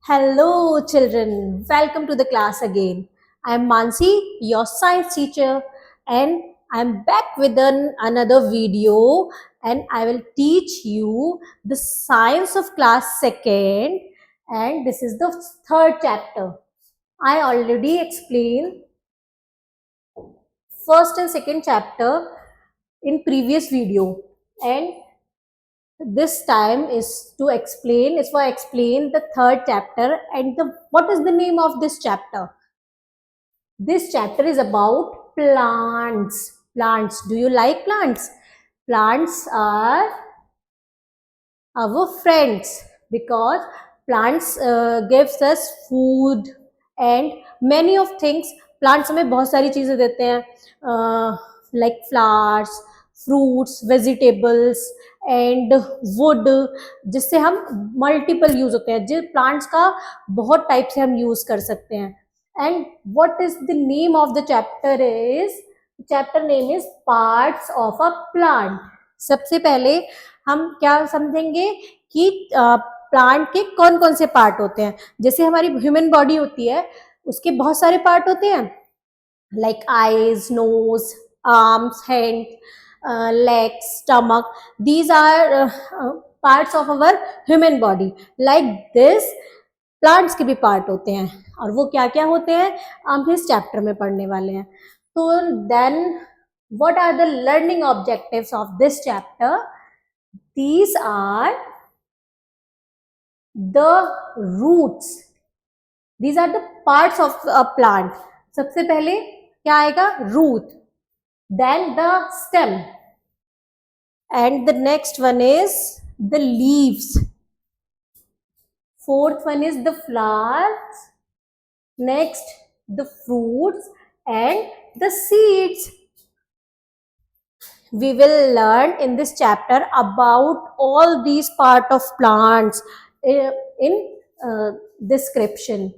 Hello, children. Welcome to the class again. I'm Mansi, your science teacher, and I'm back with another video. And I will teach you the science of class second. And this is the third chapter. I already explained first and second chapter in previous video, and this time is for explain the third chapter. And what is the name of this chapter? This chapter is about plants. Do you like plants? Plants are our friends because plants gives us food and many of things. Plants हमें बहुत सारी चीजें देते हैं, like flowers, fruits, vegetables and wood, जिससे हम multiple use होते हैं. जिस प्लांट्स का बहुत टाइप से हम यूज कर सकते हैं. And what is the name of the chapter is? Chapter name is parts of a plant. सबसे पहले हम क्या समझेंगे कि प्लांट के कौन कौन से पार्ट होते हैं. जैसे हमारी ह्यूमन बॉडी होती है, उसके बहुत सारे पार्ट होते हैं, like eyes, nose, arms, hand, legs, stomach. These are parts of our human body. Like this, plants के भी पार्ट होते हैं, और वो क्या क्या होते हैं हम इस चैप्टर में पढ़ने वाले हैं. तो then what are the learning objectives of this chapter? These are the roots. These are the parts of a plant. सबसे पहले क्या आएगा? root, then the stem, and the next one is the leaves. Fourth one is the flowers, next the fruits and the seeds. We will learn in this chapter about all these part of plants in description.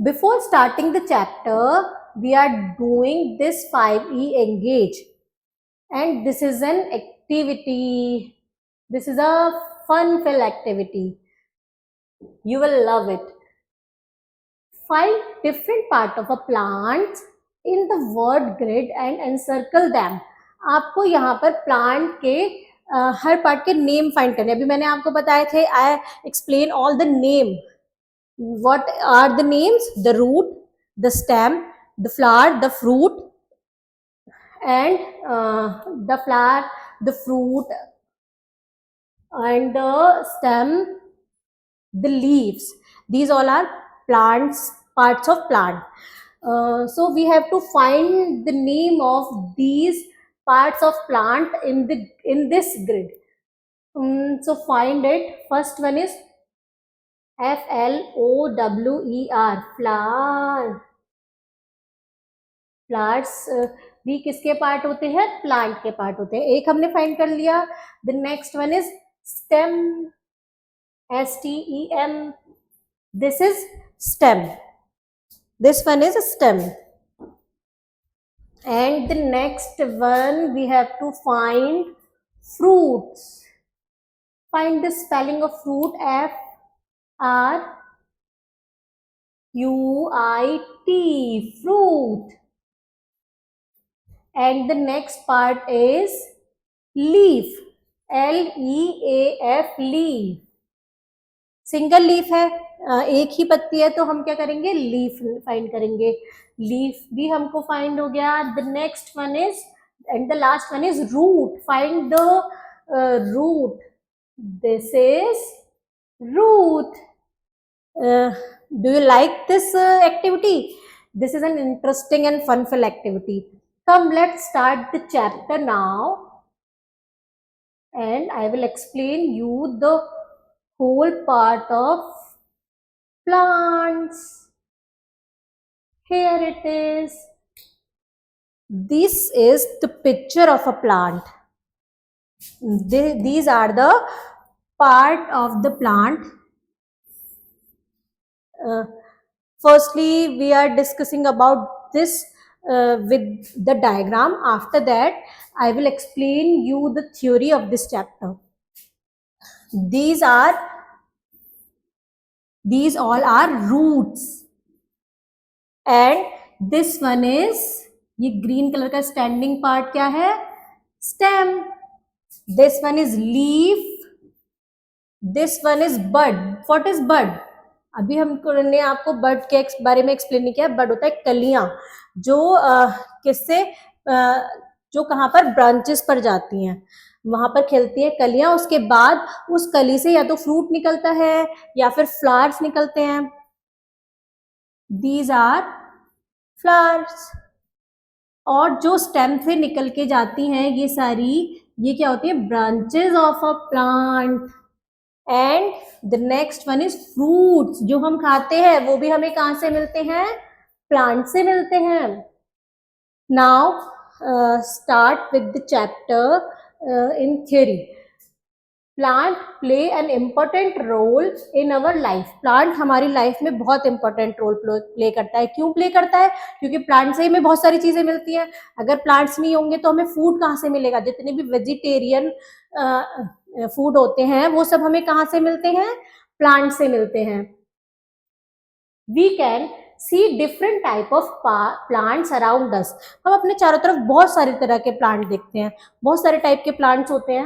Before starting the chapter, we are doing this 5E engage, and this is an activity. This is a fun-filled activity. You will love it. Find different part of a plant in the word grid and encircle them. आपको यहाँ पर plant के हर part के name find करने. अभी मैंने आपको बताए थे, I explain all the name. What are the names? The root, the stem, the flower, the fruit, and the flower, the fruit, and the stem, the leaves. These all are plants, parts of plant. So we have to find the name of these parts of plant in this grid. So find it. First one is FLOWER, flower. Flowers भी किसके part होते हैं? Plant के part होते हैं. एक हमने find कर लिया. The next one is stem, STEM. This is stem. This one is a stem. And the next one we have to find fruits. Find the spelling of fruit. FRUIT, fruit. And the next part is leaf. LEAF, leaf. Single leaf है, एक ही पत्ती है, तो हम क्या करेंगे? Leaf find करेंगे. Leaf भी हमको फाइंड हो गया. The next one is and the last one is root. Find the root. This is root. Do you like this activity? This is an interesting and fun-filled activity. Come, let's start the chapter now, and I will explain you the whole part of plants. Here it is. This is the picture of a plant. These are the part of the plant. Firstly, we are discussing about this with the diagram. After that, I will explain you the theory of this chapter. These are These all are roots. And this one is, ये green colour का standing part क्या है? Stem. This one is leaf. This one is bud. What is bud? अभी हमने आपको बड के बारे में एक्सप्लेन नहीं किया. बड होता है कलियां, जो किससे जो कहाँ पर ब्रांचेस पर जाती हैं, वहां पर खिलती है कलियां. उसके बाद उस कली से या तो फ्रूट निकलता है या फिर फ्लावर्स निकलते हैं. These are flowers. और जो स्टेम से निकल के जाती हैं ये सारी, ये क्या होती है? Branches of a plant. And the next one is fruits. जो हम खाते हैं वो भी हमें कहाँ से मिलते हैं? प्लांट से मिलते हैं. Now start with the chapter in theory. Plant play an important role in our life. Plant हमारी लाइफ में बहुत important role play करता है. क्यों play करता है? क्योंकि plant से हमें बहुत सारी चीजें मिलती हैं. अगर plants नहीं होंगे तो हमें food कहाँ से मिलेगा? जितने भी vegetarian food होते हैं वो सब हमें कहाँ से मिलते हैं? Plant से मिलते हैं. We can see different type of plants around us. हम अपने चारों तरफ बहुत सारी तरह के प्लांट देखते हैं. बहुत सारे टाइप के प्लांट्स होते हैं.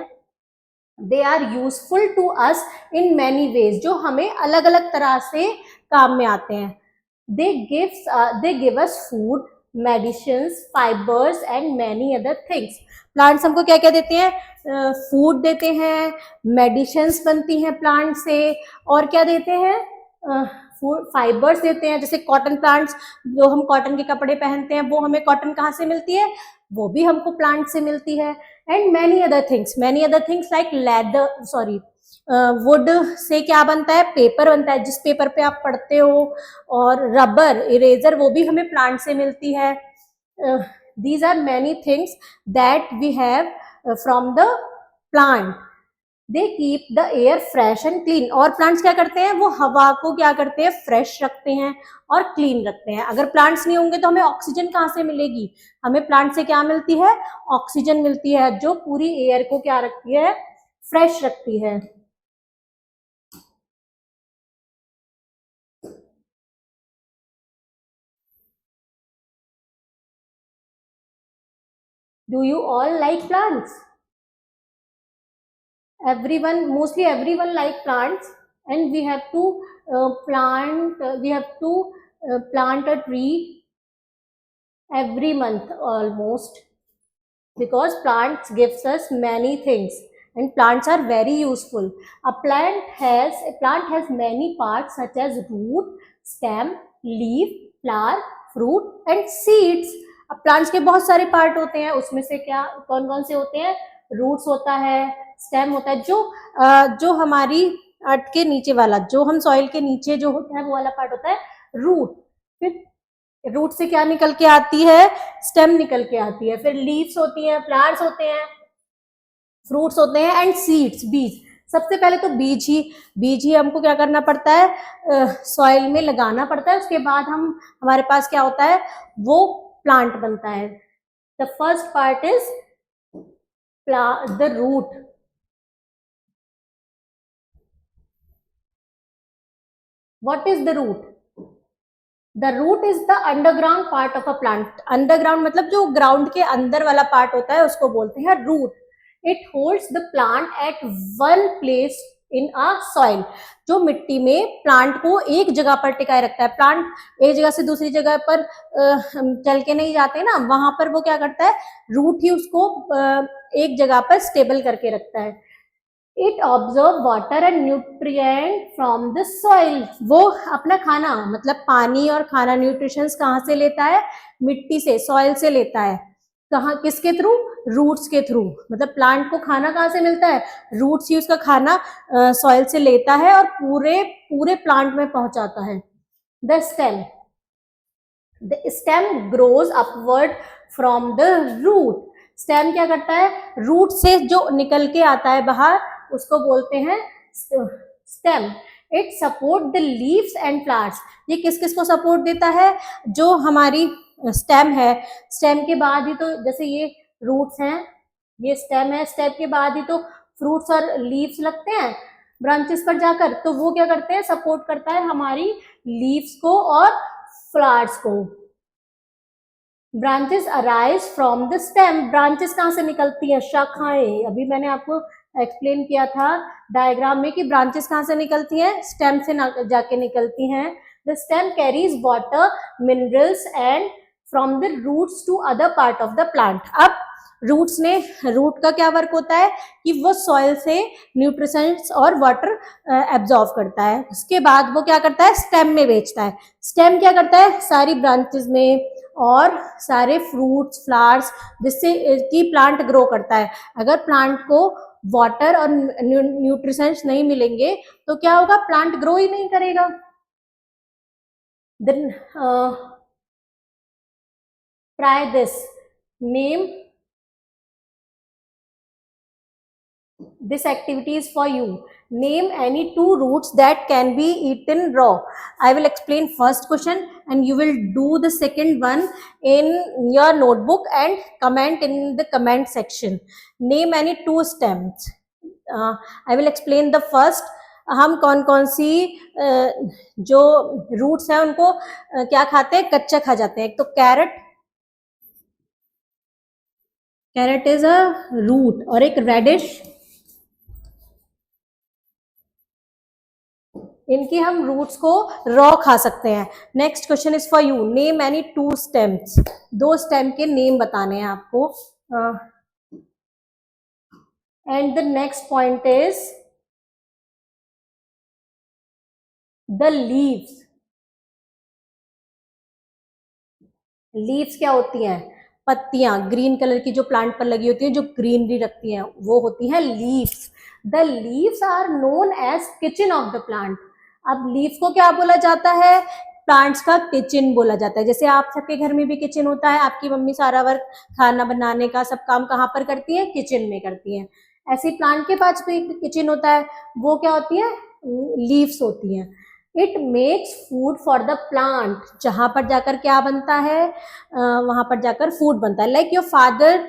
They are useful to us in many ways. जो हमें अलग अलग तरह से काम में आते हैं. They give us food, medicines, fibers and many other things. Plants हमको क्या क्या देते हैं? फूड देते हैं, मेडिसिन्स बनती हैं प्लांट से, और क्या देते हैं? फाइबर्स देते हैं. जैसे कॉटन प्लांट्स, जो हम कॉटन के कपड़े पहनते हैं वो हमें कॉटन कहाँ से मिलती है? वो भी हमको प्लांट से मिलती है. And many other things like leather, would say क्या बनता है? पेपर बनता है, जिस पेपर पे आप पढ़ते हो. और रबर, इरेजर, वो भी हमें प्लांट से मिलती है. These are many things that we have from the plant. They keep the air fresh and clean. और प्लांट्स क्या करते हैं? वो हवा को क्या करते हैं? फ्रेश रखते हैं और क्लीन रखते हैं. अगर प्लांट्स नहीं होंगे तो हमें ऑक्सीजन कहाँ से मिलेगी? हमें प्लांट से क्या मिलती है? ऑक्सीजन मिलती है, जो पूरी एयर को क्या रखती है? फ्रेश रखती है. Do you all like plants? Mostly everyone like plants, and we have to plant a tree every month almost, because plants gives us many things and plants are very useful. A plant has many parts such as root, stem, leaf, flower, fruit and seeds. अब plants के बहुत सारे part होते हैं. उसमें से क्या कौन कौन से होते हैं? रूट्स होता है, स्टेम होता है, जो हमारी अर्थ के नीचे वाला, जो हम सॉइल के नीचे जो होता है वो वाला पार्ट होता है रूट. फिर रूट से क्या निकल के आती है? स्टेम निकल के आती है. फिर लीव्स होती हैं, फ्लावर्स होते हैं, फ्रूट्स होते हैं एंड सीड्स, बीज. सबसे पहले तो बीज ही हमको क्या करना पड़ता है? सॉइल में लगाना पड़ता है. उसके बाद हमारे पास क्या होता है? वो प्लांट बनता है. The first part is the root. What is the root? The root is the underground part of a plant. Underground मतलब जो ग्राउंड के अंदर वाला पार्ट होता है उसको बोलते हैं root. It holds the plant at one place in a soil. जो मिट्टी में प्लांट को एक जगह पर टिकाए रखता है. प्लांट एक जगह से दूसरी जगह पर चल के नहीं जाते ना, वहां पर वो क्या करता है? रूट ही उसको एक जगह पर स्टेबल करके रखता है. It absorb water and nutrient from the soil. वो अपना खाना मतलब पानी और खाना, न्यूट्रिशंस कहाँ से लेता है? मिट्टी से, सॉइल से लेता है. कहाँ? किसके थ्रू? रूट्स के थ्रू. मतलब प्लांट को खाना कहाँ से मिलता है? रूट्स ही उसका खाना सॉइल से लेता है और पूरे प्लांट में पहुंचाता है. The stem grows upward from the root. Stem क्या करता है? रूट से जो निकल के आता है बाहर उसको बोलते हैं stem. It support the leaves and flowers. ये किस किस को सपोर्ट देता है? जो हमारी स्टेम है. स्टेम के बाद ही तो, जैसे ये रूट्स हैं, ये स्टेम है, स्टेम के बाद ही तो फ्रूट्स और लीव्स लगते हैं. ब्रांचेस पर जाकर, तो वो क्या करते हैं, सपोर्ट करता है हमारी लीव्स को और फ्लावर्स को। Branches arise from the stem, branches कहाँ से निकलती हैं, शाखाएं। अभी मैंने आपको एक्सप्लेन किया था डायग्राम में कि ब्रांचेस कहाँ से निकलती हैं, स्टेम से जाके निकलती हैं। The stem carries water, minerals and from the roots to other part of the plant. अब रूट का क्या वर्क होता है कि वो सॉइल से न्यूट्रिशंस और वाटर एब्जॉर्व करता है, उसके बाद वो क्या करता है, स्टेम में बेचता है। स्टेम क्या करता है, सारी ब्रांचेस में और सारे फ्रूट्स, फ्लावर्स, जिससे कि प्लांट ग्रो करता है। अगर प्लांट को वाटर और न्यूट्रिशंस नहीं मिलेंगे तो क्या होगा, प्लांट ग्रो ही नहीं करेगा। Then try this, name this activity is for you. Name any two roots that can be eaten raw. I will explain first question and you will do the second one in your notebook and comment in the comment section. Name any two stems. I will explain the first. हम कौन कौन सी जो roots हैं उनको क्या खाते हैं, कच्चा खा जाते हैं। एक तो carrot, carrot is a root, और एक रेडिश, इनकी हम रूट्स को रॉ खा सकते हैं। Next question is for you, name any two stems, दो स्टेम के नेम बताने हैं आपको। And the next point is the leaves. Leaves क्या होती हैं, पत्तियां, ग्रीन कलर की जो प्लांट पर लगी होती है, जो ग्रीनरी रखती हैं, वो होती हैं leaves. The leaves are known as kitchen of the plant. अब लीव्स को क्या बोला जाता है, प्लांट्स का किचन बोला जाता है। जैसे आप सबके घर में भी किचन होता है, आपकी मम्मी सारा वर्क खाना बनाने का सब काम कहाँ पर करती है, किचन में करती है। ऐसे प्लांट के पास भी किचन होता है, वो क्या होती है, लीव्स होती हैं। It makes food for the plant, जहां पर जाकर क्या बनता है, वहां पर जाकर फूड बनता है। Like your father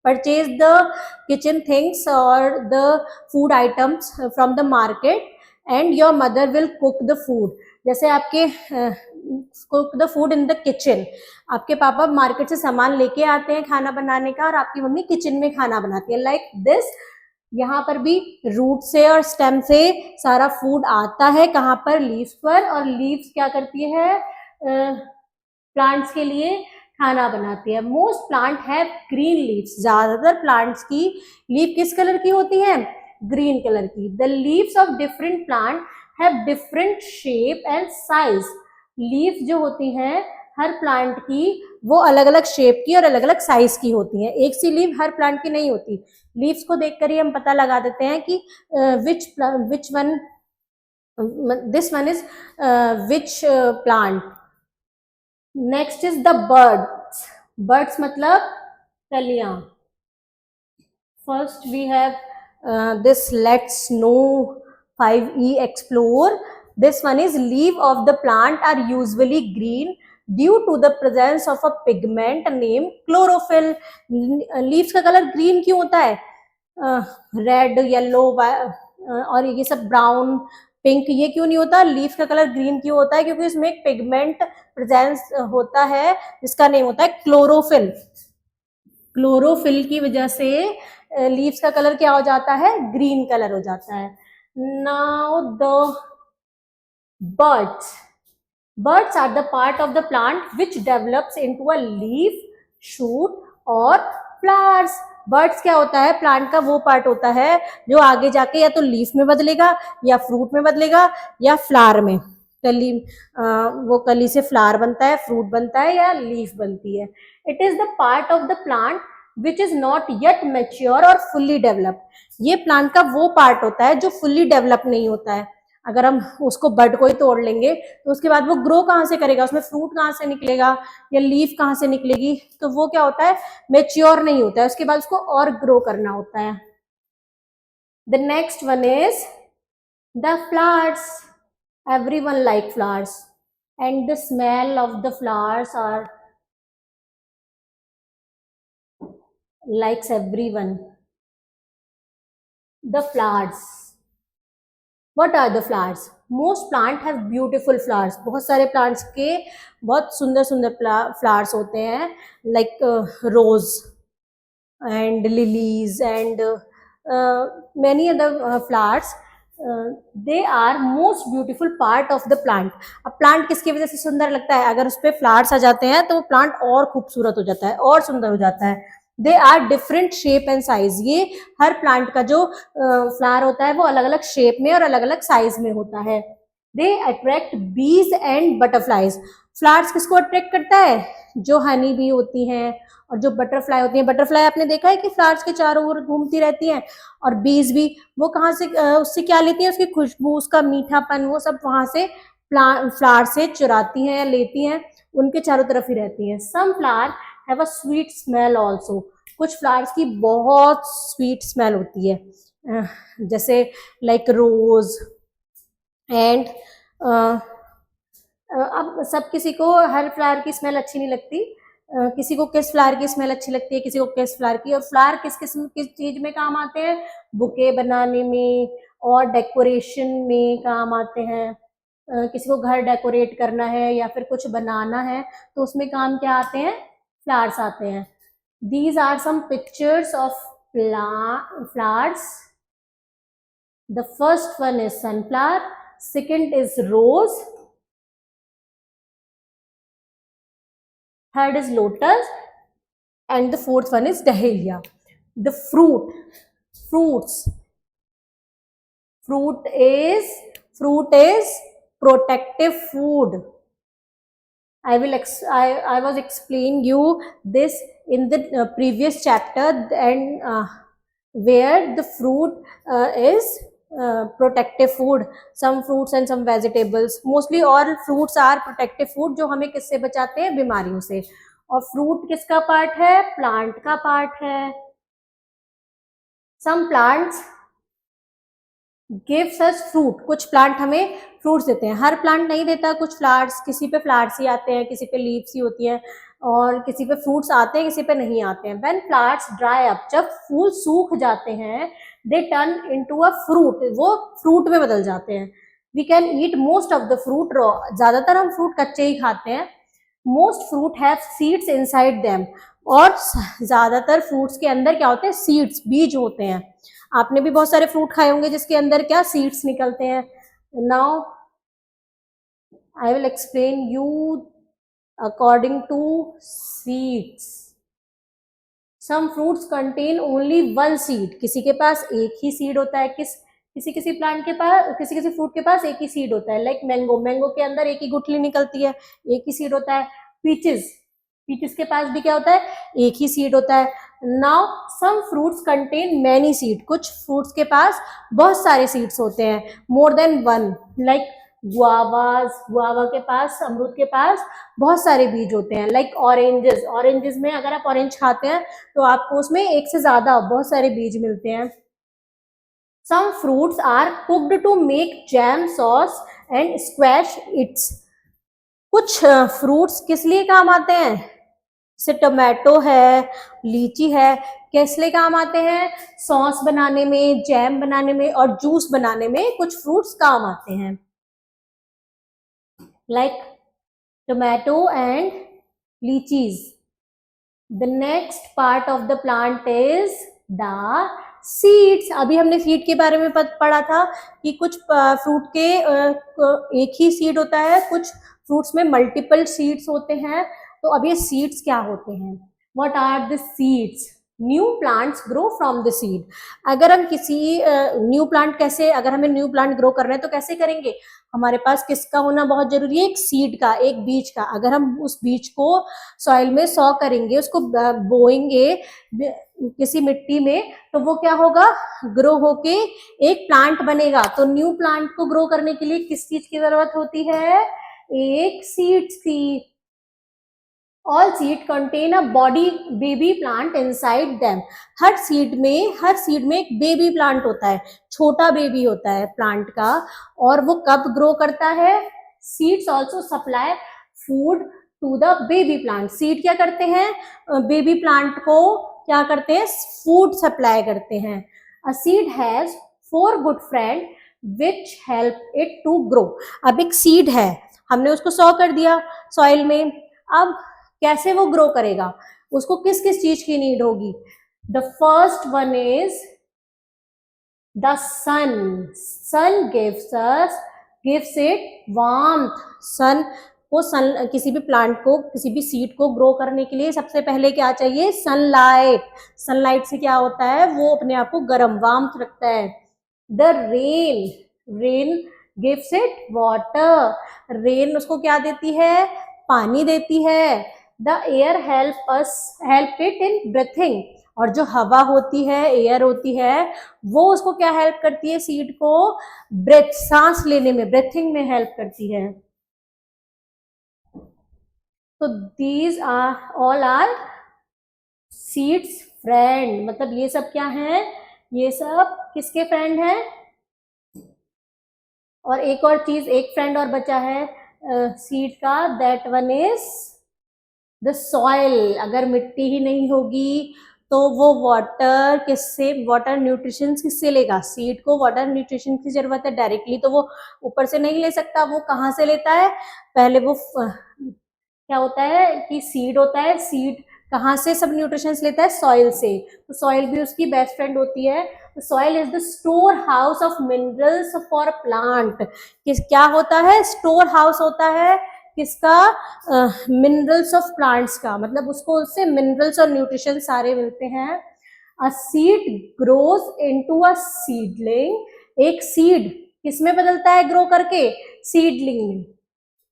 purchase the kitchen things और the food items from the market and your mother will cook the food. जैसे आपके cook the food in the kitchen, आपके पापा मार्केट से सामान लेके आते हैं खाना बनाने का और आपकी मम्मी किचन में खाना बनाती है। लाइक दिस, यहाँ पर भी रूट से और स्टेम से सारा फूड आता है, कहाँ पर, लीव्स पर, और लीव्स क्या करती है, प्लांट्स के लिए खाना बनाती है। मोस्ट प्लांट है ग्रीन लीव्स, ज्यादातर प्लांट्स की लीव किस कलर की होती है, ग्रीन कलर की। The leaves of different plant have different shape and size. Leaves जो होती हैं हर प्लांट की, वो अलग अलग शेप की और अलग अलग साइज की होती हैं, एक सी लीव हर प्लांट की नहीं होती। लीव्स को देखकर ही हम पता लगा देते हैं कि which one, this one is which plant. Next is the birds. Birds मतलब कलियां। First we have this, let's know 5E explore. This one is leaf of the plant are usually green due to the presence of a pigment named chlorophyll. Leaves का colour green क्यों होता है, red, yellow और ये सब brown, pink, ये क्यों नहीं होता, लीफ का कलर ग्रीन क्यों होता है, क्योंकि इसमें एक पिगमेंट प्रेजेंस होता है जिसका नेम होता है क्लोरोफिल। क्लोरोफिल की वजह से लीव्स का कलर क्या हो जाता है, ग्रीन कलर हो जाता है। Now the birds. Birds are the part of the plant which develops into a leaf, shoot or flowers. Birds क्या होता है, प्लांट का वो पार्ट होता है जो आगे जाके या तो लीफ में बदलेगा या फ्रूट में बदलेगा या फ्लावर में, कली, वो कली से फ्लावर बनता है, फ्रूट बनता है या लीफ बनती है। It is the part of the plant which is not yet mature और फुल्ली डेवलप्ड। ये प्लांट का वो पार्ट होता है जो फुल्ली डेवलप नहीं होता है। अगर हम उसको बड को ही तोड़ लेंगे तो उसके बाद वो ग्रो कहाँ से करेगा, उसमें फ्रूट कहाँ से निकलेगा या लीफ कहाँ से निकलेगी, तो वो क्या होता है, मेच्योर नहीं होता है, उसके बाद उसको और ग्रो करना होता है। The next one is the flowers. Everyone like flowers and the smell of the flowers are likes everyone. The flowers, What are the flowers? Most plant have beautiful flowers. बहुत सारे plants के बहुत सुंदर सुंदर flowers होते हैं, like rose and lilies and many other flowers. They are most beautiful part of the plant. अब plant किसकी वजह से सुंदर लगता है? अगर उस पे flowers आ जाते हैं तो वो plant और खूबसूरत हो जाता है, और सुंदर हो जाता है. They are different shape and size. ये हर प्लांट का जो फ्लावर होता है वो अलग अलग शेप में और अलग अलग साइज में होता है. दे अट्रैक्ट बीज एंड बटरफ्लाईज. फ्लावर्स किसको अट्रैक्ट करता है? जो हनी बी होती हैं और जो बटरफ्लाई होती हैं. बटरफ्लाई आपने देखा है कि फ्लावर्स के चारों ओर घूमती रहती हैं. और बीज भी, वो कहाँ से उससे क्या लेती हैं? उसकी खुशबू, उसका मीठापन, वो सब वहां से फ्लावर से चुराती हैं या लेती हैं, उनके चारों तरफ ही रहती हैं. Some flower have a sweet smell also. कुछ फ्लावर्स की बहुत स्वीट स्मेल होती है, जैसे लाइक रोज एंड अब सब किसी को हर फ्लावर की स्मेल अच्छी नहीं लगती. किसी को किस फ्लावर की स्मेल अच्छी लगती है, किसी को किस फ्लावर की. और फ्लावर किस किस्म किस चीज में काम आते हैं? बुके बनाने में और डेकोरेशन में काम आते हैं. किसी को घर डेकोरेट करना है या फिर कुछ बनाना है तो उसमें काम क्या आते हैं? फ्लावर्स आते हैं. These are some pictures of flowers. The first one is sunflower, second is rose, third is lotus, and the fourth one is dahlia. The fruits. Fruit is protective food. I was explaining you this in the previous chapter, and where the fruit is protective food. Some fruits and some vegetables, mostly all fruits are protective food, जो हमें किससे बचाते हैं? बीमारियों से. और fruit किसका part है? प्लांट का पार्ट है. Some plants gives us fruit. कुछ प्लांट हमें फ्रूट्स देते हैं, हर प्लांट नहीं देता. कुछ फ्लावर्स, किसी पे फ्लावर्स ही आते हैं, किसी पे लीव्स ही होती हैं, और किसी पे फ्रूट्स आते हैं, किसी पे नहीं आते हैं. व्हेन फ्लावर्स ड्राई अप, जब फूल सूख जाते हैं, they turn into a fruit. वो फ्रूट में बदल जाते हैं. We can eat most of the fruit raw. ज्यादातर हम फ्रूट कच्चे ही खाते हैं. Most fruit have seeds inside them. और ज्यादातर फ्रूट्स के अंदर क्या होते हैं? सीड्स, बीज होते हैं. आपने भी बहुत सारे फ्रूट खाए होंगे जिसके अंदर क्या? सीड्स निकलते हैं. Now I will explain you according to seeds. Some fruits contain only one seed. किसी के पास एक ही सीड होता है. किसी प्लांट के पास, किसी फ्रूट के पास एक ही सीड होता है. लाइक मैंगो के अंदर एक ही गुठली निकलती है, एक ही सीड होता है. पीचेस के पास भी क्या होता है? एक ही सीड होता है. Now some fruits contain many seed. कुछ फ्रूट्स के पास बहुत सारे सीड्स होते हैं, more than one. Like guava के पास, अमरूद के पास बहुत सारे बीज होते हैं. लाइक ऑरेंजेस में अगर आप ऑरेंज खाते हैं तो आपको उसमें एक से ज्यादा बहुत सारे बीज मिलते हैं. Some fruits are cooked to make jam, sauce and squash its. कुछ फ्रूट्स किस लिए काम आते हैं? जैसे टोमेटो है, लीची है, किस लिए काम आते हैं? सॉस बनाने में, जैम बनाने में और जूस बनाने में कुछ फ्रूट्स काम आते हैं. Like tomato and लीचीज. The next part of the plant is the seeds. अभी हमने सीड के बारे में पढ़ा था कि कुछ फ्रूट के एक ही सीड होता है, कुछ फ्रूट्स में मल्टीपल सीड्स होते हैं. तो अब ये सीड्स क्या होते हैं? What are the seeds? New plants grow from the seed. अगर हम किसी न्यू प्लांट, कैसे, अगर हमें न्यू प्लांट ग्रो करना है तो कैसे करेंगे? हमारे पास किसका होना बहुत जरूरी है? एक सीड का, एक बीज का. अगर हम उस बीज को सॉइल में सॉ करेंगे, उसको बोएंगे किसी मिट्टी में, तो वो क्या होगा? ग्रो होके एक प्लांट बनेगा. तो न्यू प्लांट को ग्रो करने के लिए किस चीज की जरूरत होती है? एक सीड्स की. All seed contain a body baby plant inside them. Her seed में एक बेबी प्लांट होता है, छोटा बेबी होता है प्लांट का. और वो कब ग्रो करता है? Seeds also supply food to the baby plant. Seed क्या करते हैं? बेबी प्लांट को क्या करते हैं? फूड सप्लाई करते हैं. A seed has 4 good friend. Which help it to grow. अब एक सीड है, हमने उसको सॉ कर दिया सॉइल में, अब कैसे वो ग्रो करेगा, उसको किस किस चीज की नीड होगी? The first one is the sun. Sun gives it warmth. Sun को किसी भी प्लांट को, किसी भी सीड को ग्रो करने के लिए सबसे पहले क्या चाहिए? सनलाइट। सनलाइट से क्या होता है? वो अपने आप को गर्म, वार्मथ रखता है। The rain gives it water. Rain उसको क्या देती है? पानी देती है। The air help it in breathing. और जो हवा होती है, एयर होती है, वो उसको क्या हेल्प करती है? सीड को ब्रेथ, सांस लेने में, ब्रेथिंग में हेल्प करती है। तो these are all are seeds friend. मतलब ये सब क्या है? ये सब किसके फ्रेंड है? और एक और चीज, एक फ्रेंड और बचा है सीड का, that one is the soil. अगर मिट्टी ही नहीं होगी तो वो वाटर किससे, वाटर न्यूट्रिशन किससे लेगा? सीड को वाटर न्यूट्रिशन की जरूरत है। डायरेक्टली तो वो ऊपर से नहीं ले सकता, वो कहाँ से लेता है? पहले वो क्या होता है कि सीड होता है, सीड कहाँ से सब न्यूट्रिशंस लेता है? सॉइल से। तो सॉइल भी उसकी बेस्ट फ्रेंड होती है। Soil is the store house of minerals for plant. क्या होता है? स्टोर हाउस होता है किसका? मिनरल्स ऑफ प्लांट्स का। मतलब उसको उससे मिनरल्स और न्यूट्रिशन सारे मिलते हैं। A seed grows into a seedling. एक सीड किसमें बदलता है ग्रो करके? सीडलिंग में।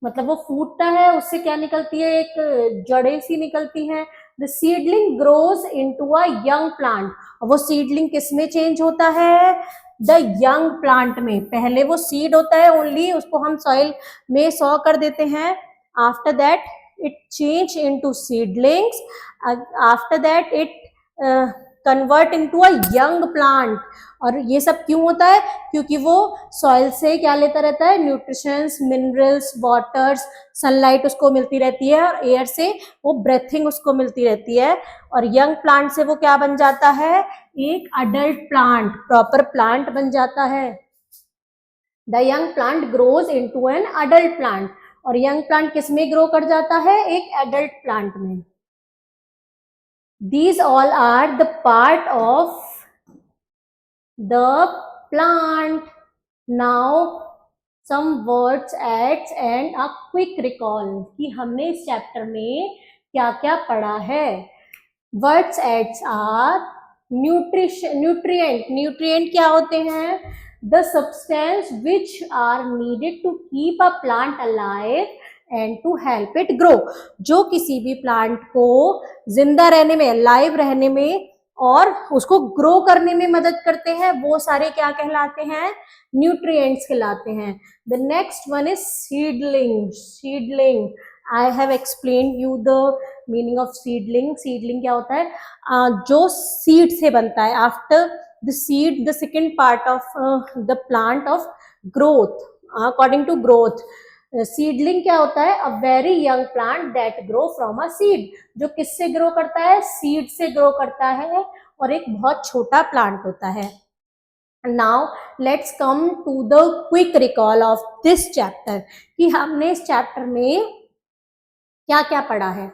मतलब वो फूटता है, उससे क्या निकलती है? एक जड़ें सी निकलती हैं। The seedling grows into a young plant. और वो सीडलिंग किस में चेंज होता है? द यंग प्लांट में। पहले वो सीड होता है ओनली, उसको हम सॉइल में सॉ कर देते हैं। After that it change into seedlings. After that it convert into a young plant. और ये सब क्यों होता है? क्योंकि वो सॉइल से क्या लेता रहता है? न्यूट्रिशंस, मिनरल्स, वाटर्स, सनलाइट उसको मिलती रहती है, और एयर से वो ब्रेथिंग उसको मिलती रहती है। और यंग प्लांट से वो क्या बन जाता है? एक अडल्ट प्लांट, प्रॉपर प्लांट बन जाता है। The young plant grows into an adult plant. और यंग प्लांट किस में ग्रो कर जाता है? एक एडल्ट प्लांट में। These all are the part of the plant. Now some words adds and a quick recall कि हमने इस चैप्टर में क्या क्या पढ़ा है। Words adds are nutrient क्या होते हैं? The substance which are needed to keep a plant alive and to help it grow. जो किसी भी प्लांट को जिंदा रहने में, लाइव रहने में और उसको ग्रो करने में मदद करते हैं, वो सारे क्या कहलाते हैं? न्यूट्रिएंट्स कहलाते हैं। The next one is seedling. Seedling, I have explain you the meaning of seedling. Seedling क्या होता है? जो सीड से बनता है। After the seed, the second part of the plant of growth, according to growth. Seedling क्या होता है? A very young plant that grow from a seed. जो किससे ग्रो करता है? सीड से ग्रो करता है, और एक बहुत छोटा प्लांट होता है। Now let's come to the quick recall of this chapter कि हमने इस चैप्टर में क्या क्या पढ़ा है।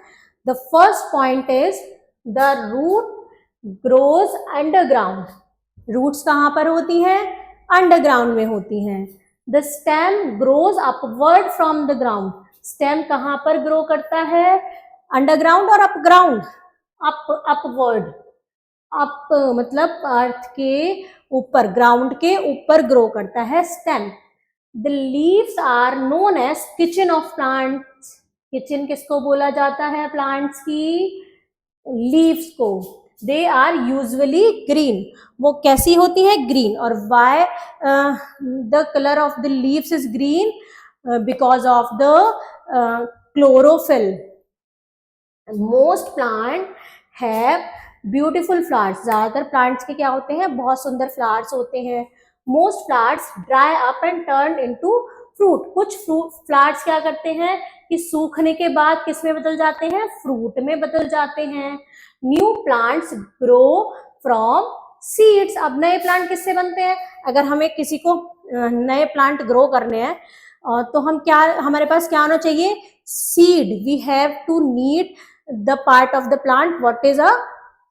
The first point is the root grows underground. Roots कहाँ पर होती हैं? अंडरग्राउंड में होती हैं। The stem grows upward from the ground. Stem कहाँ पर ग्रो करता है? अंडरग्राउंड और अपग्राउंड? अपवर्ड। अप मतलब अर्थ के ऊपर, ग्राउंड के ऊपर ग्रो करता है stem. The leaves are known as kitchen of plants. Kitchen किसको बोला जाता है? प्लांट्स की लीव्स को। They are usually green. वो कैसी होती है? ग्रीन। और why the colour of the leaves is green? Because of the chlorophyll. Most plant have beautiful flowers. ज्यादातर प्लांट्स के क्या होते हैं? बहुत सुंदर फ्लावर्स होते हैं। Most flowers dry up and turn into fruit. कुछ फ्लावर्स क्या करते हैं कि सूखने के बाद किस में बदल जाते हैं? फ्रूट में बदल जाते हैं। New plants grow from seeds. अब नए प्लांट किससे बनते हैं? अगर हमें किसी को नए प्लांट ग्रो करने हैं तो हम क्या, हमारे पास क्या होना चाहिए? Seed. We have to need the part of the plant what is a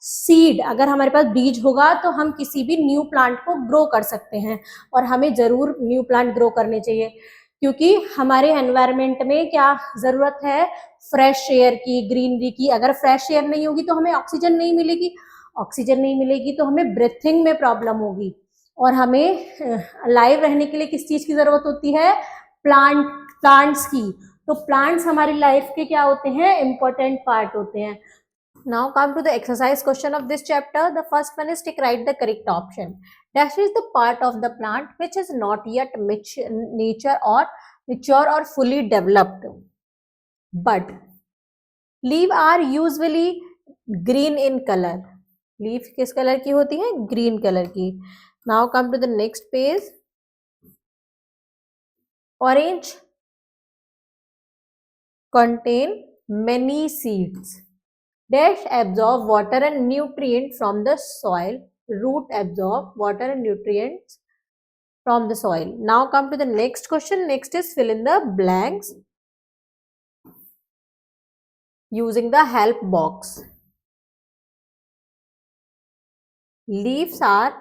seed. अगर हमारे पास बीज होगा तो हम किसी भी न्यू प्लांट को ग्रो कर सकते हैं, और हमें जरूर न्यू प्लांट ग्रो करने चाहिए, क्योंकि हमारे एनवायरनमेंट में क्या जरूरत है? फ्रेश एयर की, ग्रीनरी की। अगर फ्रेश एयर नहीं होगी तो हमें ऑक्सीजन नहीं मिलेगी, ऑक्सीजन नहीं मिलेगी तो हमें ब्रीथिंग में प्रॉब्लम होगी, और हमें लाइव रहने के लिए किस चीज की जरूरत होती है? प्लांट्स की। तो प्लांट्स हमारी लाइफ के क्या होते हैं? इंपॉर्टेंट पार्ट होते हैं। Now come to the exercise question of this chapter. The first one is to write the correct option. Dash is the part of the plant which is not yet mature or fully developed. But leaves are usually green in color. Leaf किस colour की होती है? Green colour की. Now come to the next page. Orange contain many seeds. Dash absorb water and nutrient from the soil. Root absorb water and nutrients from the soil. Now come to the next question. Next is fill in the blanks using the help box. Leaves are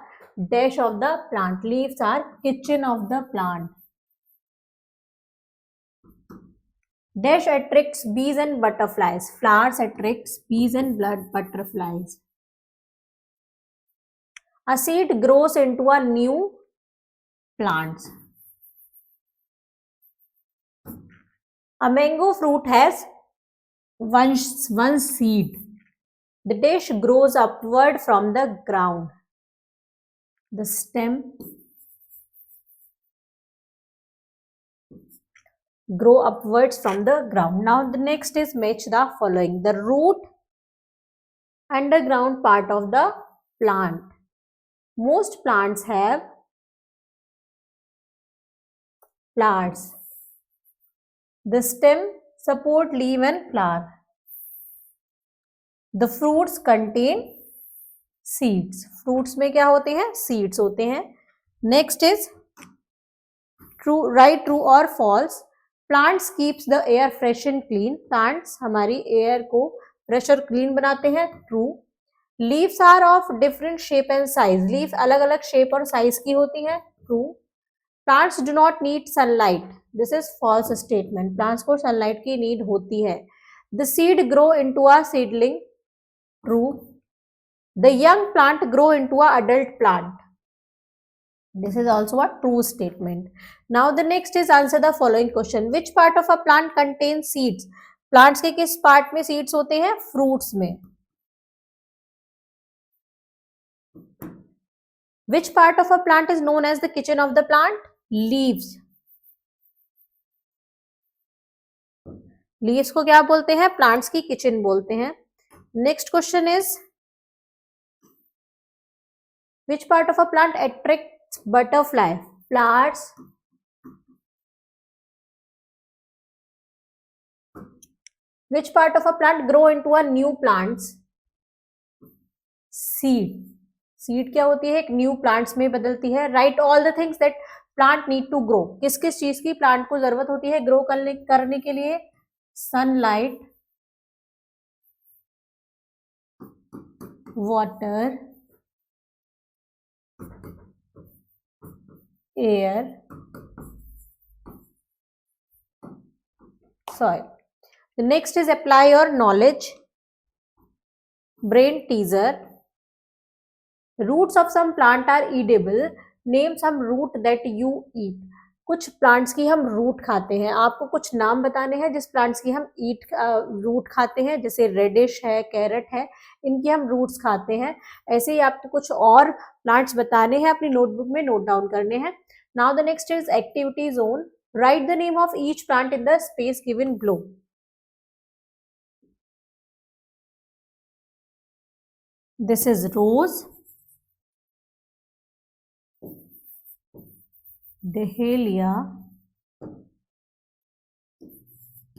dash of the plant. Leaves are kitchen of the plant. Dash attracts bees and butterflies. Flowers attracts bees and butterflies. A seed grows into a new plant. A mango fruit has one seed. The dash grows upward from the ground. The stem grow upwards from the ground. Now the next is match the following. The root, underground part of the plant. Most plants have flowers. The stem support leaf and flower. The fruits contain seeds. Fruits में क्या होते हैं? Seeds होते हैं. Next is true, write true or false. Plants keeps the air fresh and clean. Plants हमारी air को fresh और clean बनाते हैं. True. Leaves are of different shape and size. Leaves अलग अलग shape और size की होती हैं. True. Plants do not need sunlight. This is false statement. Plants को sunlight की need होती है. The seed grow into a seedling. True. The young plant grow into a adult plant. This is also a true statement. Now the next is answer the following question. Which part of a plant contains seeds? Plants के किस part में seeds होते हैं? Fruits में. Which part of a plant is known as the kitchen of the plant? Leaves. Leaves को क्या बोलते हैं? Plants की kitchen बोलते हैं. Next question is which part of a plant attracts butterfly? Flowers. Which part of a plant grow into a new plants? Seed. Seed क्या होती है? एक new plants में बदलती है. Write all the things that plant need to grow. किस किस चीज की plant को जरूरत होती है grow करने के लिए? Sunlight, water, air, soil. The next is apply your knowledge. Brain teaser. Roots of some plant are edible. Name some root that you eat. कुछ प्लांट्स की हम रूट खाते हैं. आपको कुछ नाम बताने हैं जिस प्लांट्स की हम रूट खाते हैं. जैसे रेडिश है, कैरेट है, इनकी हम रूट्स खाते हैं. ऐसे ही आपको कुछ और प्लांट्स बताने हैं, अपनी नोटबुक में नोट डाउन करने हैं. Now the next is activity zone. Right the name of each plant in the space given below. This is rose, dahlia,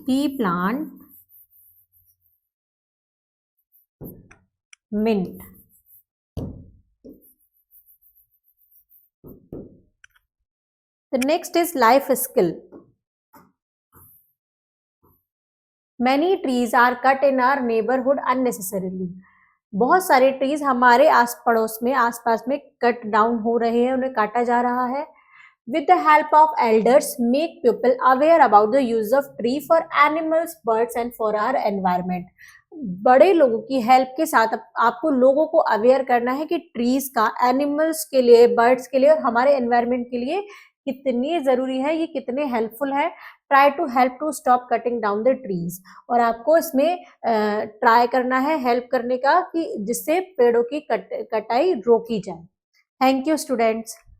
pea plant, mint. The next is life skill. Many trees are cut in our neighborhood unnecessarily. बहुत सारे trees हमारे आस पड़ोस में आसपास में cut down हो रहे हैं, उन्हें काटा जा रहा है. With the help of elders, make people aware about the use of tree for animals, birds and for our environment. बड़े लोगों की हेल्प के साथ आपको लोगों को अवेयर करना है कि ट्रीज का एनिमल्स के लिए, बर्ड्स के लिए और हमारे एनवायरनमेंट के लिए कितनी जरूरी है, ये कितने हेल्पफुल है. Try to help to stop cutting down the trees. और आपको इसमें ट्राई करना है हेल्प करने का कि जिससे पेड़ों की कटाई रोकी जाए. Thank you students.